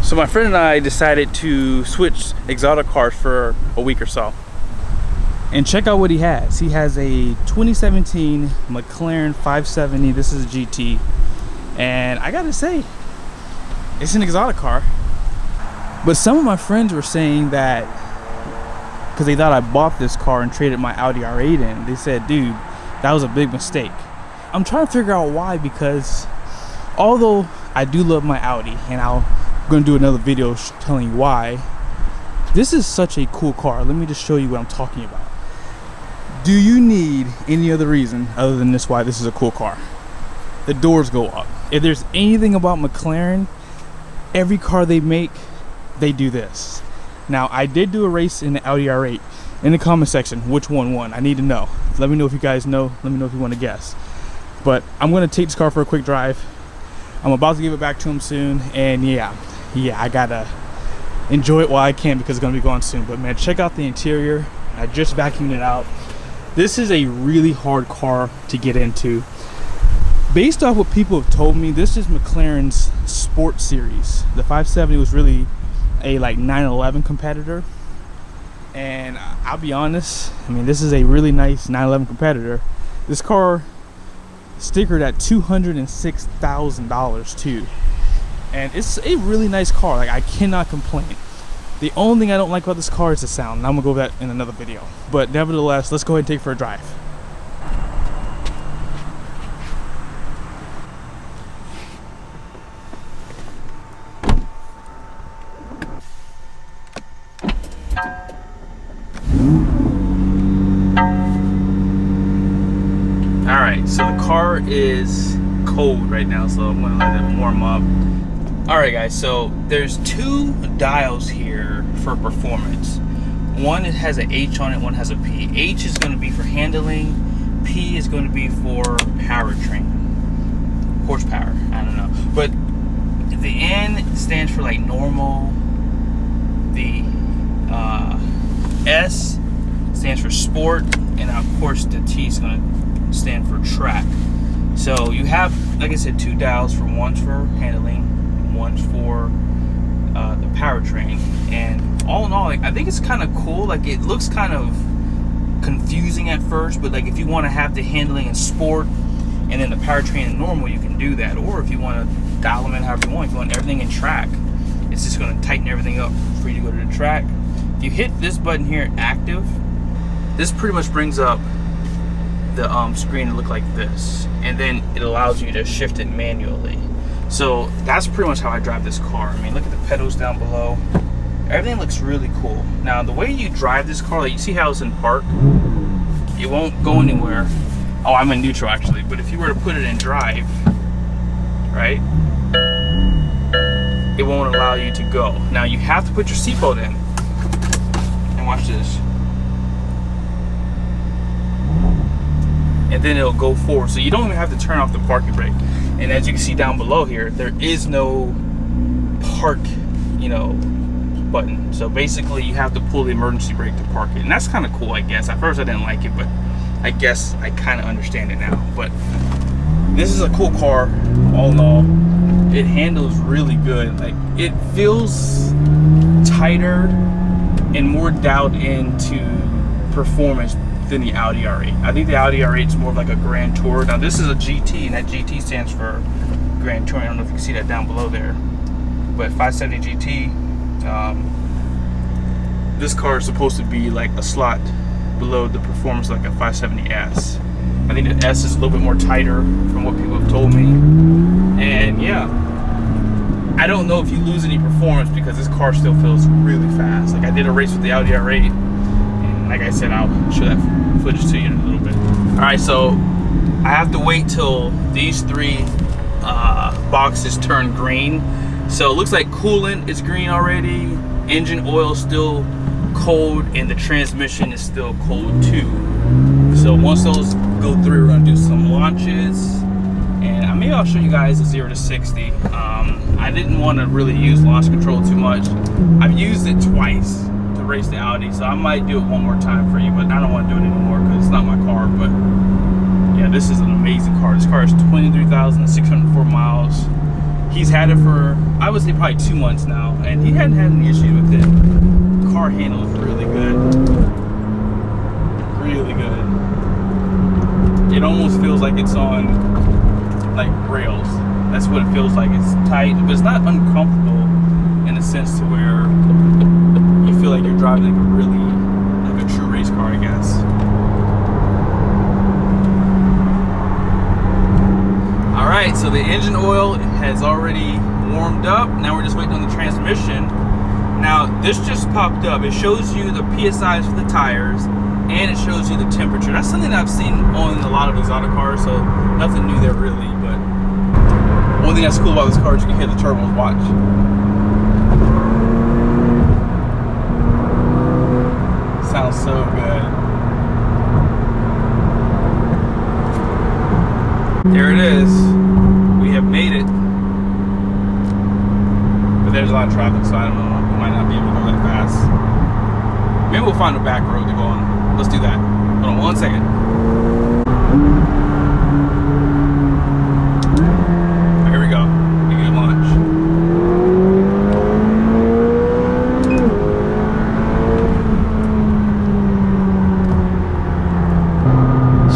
So my friend and I decided to switch exotic cars for a week or so. And check out what he has. He has a 2017 McLaren 570. This is a GT. And I gotta say, it's an exotic car. But some of my friends were saying that, because they thought I bought this car and traded my Audi R8 in, they said, dude, that was a big mistake. I'm trying to figure out why, because although I do love my Audi, and I'm going to do another video telling you why, this is such a cool car. Let me just show you what I'm talking about. Do you need any other reason other than this why this is a cool car? The doors go up. If there's anything about McLaren, every car they make, they do this. Now, I did do a race in the Audi R8. In the comment section, which one won? I need to know. Let me know if you guys know. Let me know if you want to guess. But I'm going to take this car for a quick drive. I'm about to give it back to him soon. And yeah, I got to enjoy it while I can because it's going to be gone soon. But man, check out the interior. I just vacuumed it out. This is a really hard car to get into. Based off what people have told me, this is McLaren's Sport Series. The 570 was really a like 911 competitor. And I'll be honest, I mean, this is a really nice 911 competitor. This car stickered at $206,000 too. And it's a really nice car. Like, I cannot complain. The only thing I don't like about this car is the sound. And I'm gonna go over that in another video. But nevertheless, let's go ahead and take it for a drive. Alright, so the car is cold right now, so I'm gonna let it warm up. Alright guys, so there's two dials here for performance. One, it has an H on it, one has a P. H is going to be for handling, P is going to be for powertrain, horsepower, I don't know. But the N stands for like normal, the S stands for sport, and of course the T is going to stand for track. So you have, like I said, two dials. For one's for handling, one's for the powertrain. And all in all, like, I think it's kind of cool. Like, it looks kind of confusing at first, but like if you want to have the handling in sport and then the powertrain in normal, you can do that. Or if you want to dial them in however you want, if you want everything in track, it's just going to tighten everything up for you to go to the track. If you hit this button here, active, this pretty much brings up the screen to look like this, and then it allows you to shift it manually. So that's pretty much how I drive this car. I mean, look at the pedals down below. Everything looks really cool. Now, the way you drive this car, like you see how it's in park, it won't go anywhere. Oh, I'm in neutral actually, but if you were to put it in drive, right, it won't allow you to go. Now you have to put your seatbelt in. And watch this. And then it'll go forward. So you don't even have to turn off the parking brake. And as you can see down below here, there is no park, button. So basically you have to pull the emergency brake to park it. And that's kind of cool, I guess. At first I didn't like it, but I guess I kind of understand it now. But this is a cool car, all in all. It handles really good. Like, it feels tighter and more dialed into performance than the Audi R8. I think the Audi R8 is more of like a Grand Tour. Now this is a GT, and that GT stands for Grand Tour. I don't know if you can see that down below there. But 570 GT, this car is supposed to be like a slot below the performance like a 570S. I think the S is a little bit more tighter from what people have told me. And yeah, I don't know if you lose any performance because this car still feels really fast. Like, I did a race with the Audi R8, and like I said, I'll show that footage to you in a little bit. Alright, so I have to wait till these three boxes turn green. So it looks like coolant is green already, engine oil is still cold, and the transmission is still cold too. So once those go through, we're going to do some launches, and maybe I'll show you guys a 0 to 60. I didn't want to really use launch control too much. I've used it twice to race the Audi, so I might do it one more time for you, but I don't want to do it anymore because it's not my car. But yeah, this is an amazing car. This car is 23,604 miles. He's had it for, I would say, probably 2 months now, and he hadn't had any issues with it. Car handle is really good. Really good. It almost feels like it's on like rails. That's what it feels like. It's tight, but it's not uncomfortable in a sense to where you feel like you're driving like a really, like a true race car, I guess. All right, so the engine oil has already warmed up. Now we're just waiting on the transmission. Now this just popped up. It shows you the PSIs for the tires, and it shows you the temperature. That's something that I've seen on a lot of these auto cars, so nothing new there really. But one thing that's cool about this car is you can hear the turbos. Watch. Sounds so good. There it is. We have made it. But there's a lot of traffic, so I don't know. We might not be able to go that fast. Maybe we'll find a back road to go on. Let's do that. Hold on 1 second. Here we go. We get lunch.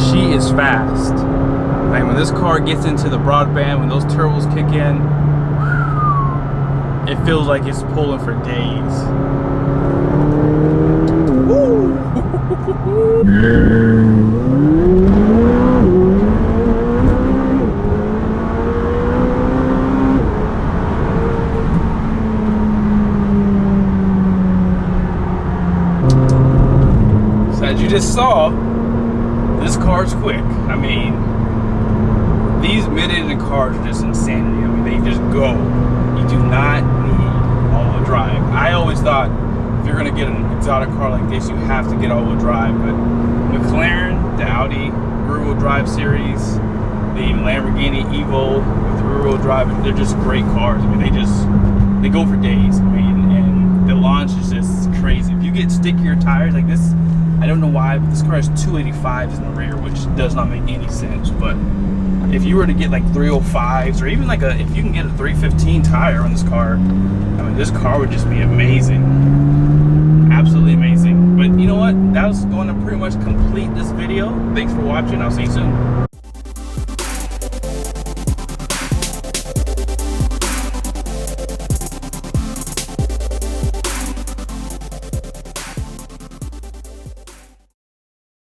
She is fast. Like when this car gets into the broadband, when those turbos kick in, it feels like it's pulling for days. Woo! So as you just saw, this car's quick. I mean, these mid-engine cars are just insanity. I mean, they just go. You do not need all-wheel drive. I always thought if you're gonna get an exotic car like this, you have to get all-wheel drive. But McLaren, the Audi rear-wheel drive series, the Lamborghini Evo with rear-wheel drive, they're just great cars. I mean, they go for days. I mean, and the launch is just crazy. If you get stickier tires like this, I don't know why, but this car has 285s in the rear, which does not make any sense. But if you were to get like 305s, or even like if you can get a 315 tire on this car, I mean, this car would just be amazing. Absolutely amazing. But you know what? That was going to pretty much complete this video. Thanks for watching. I'll see you soon.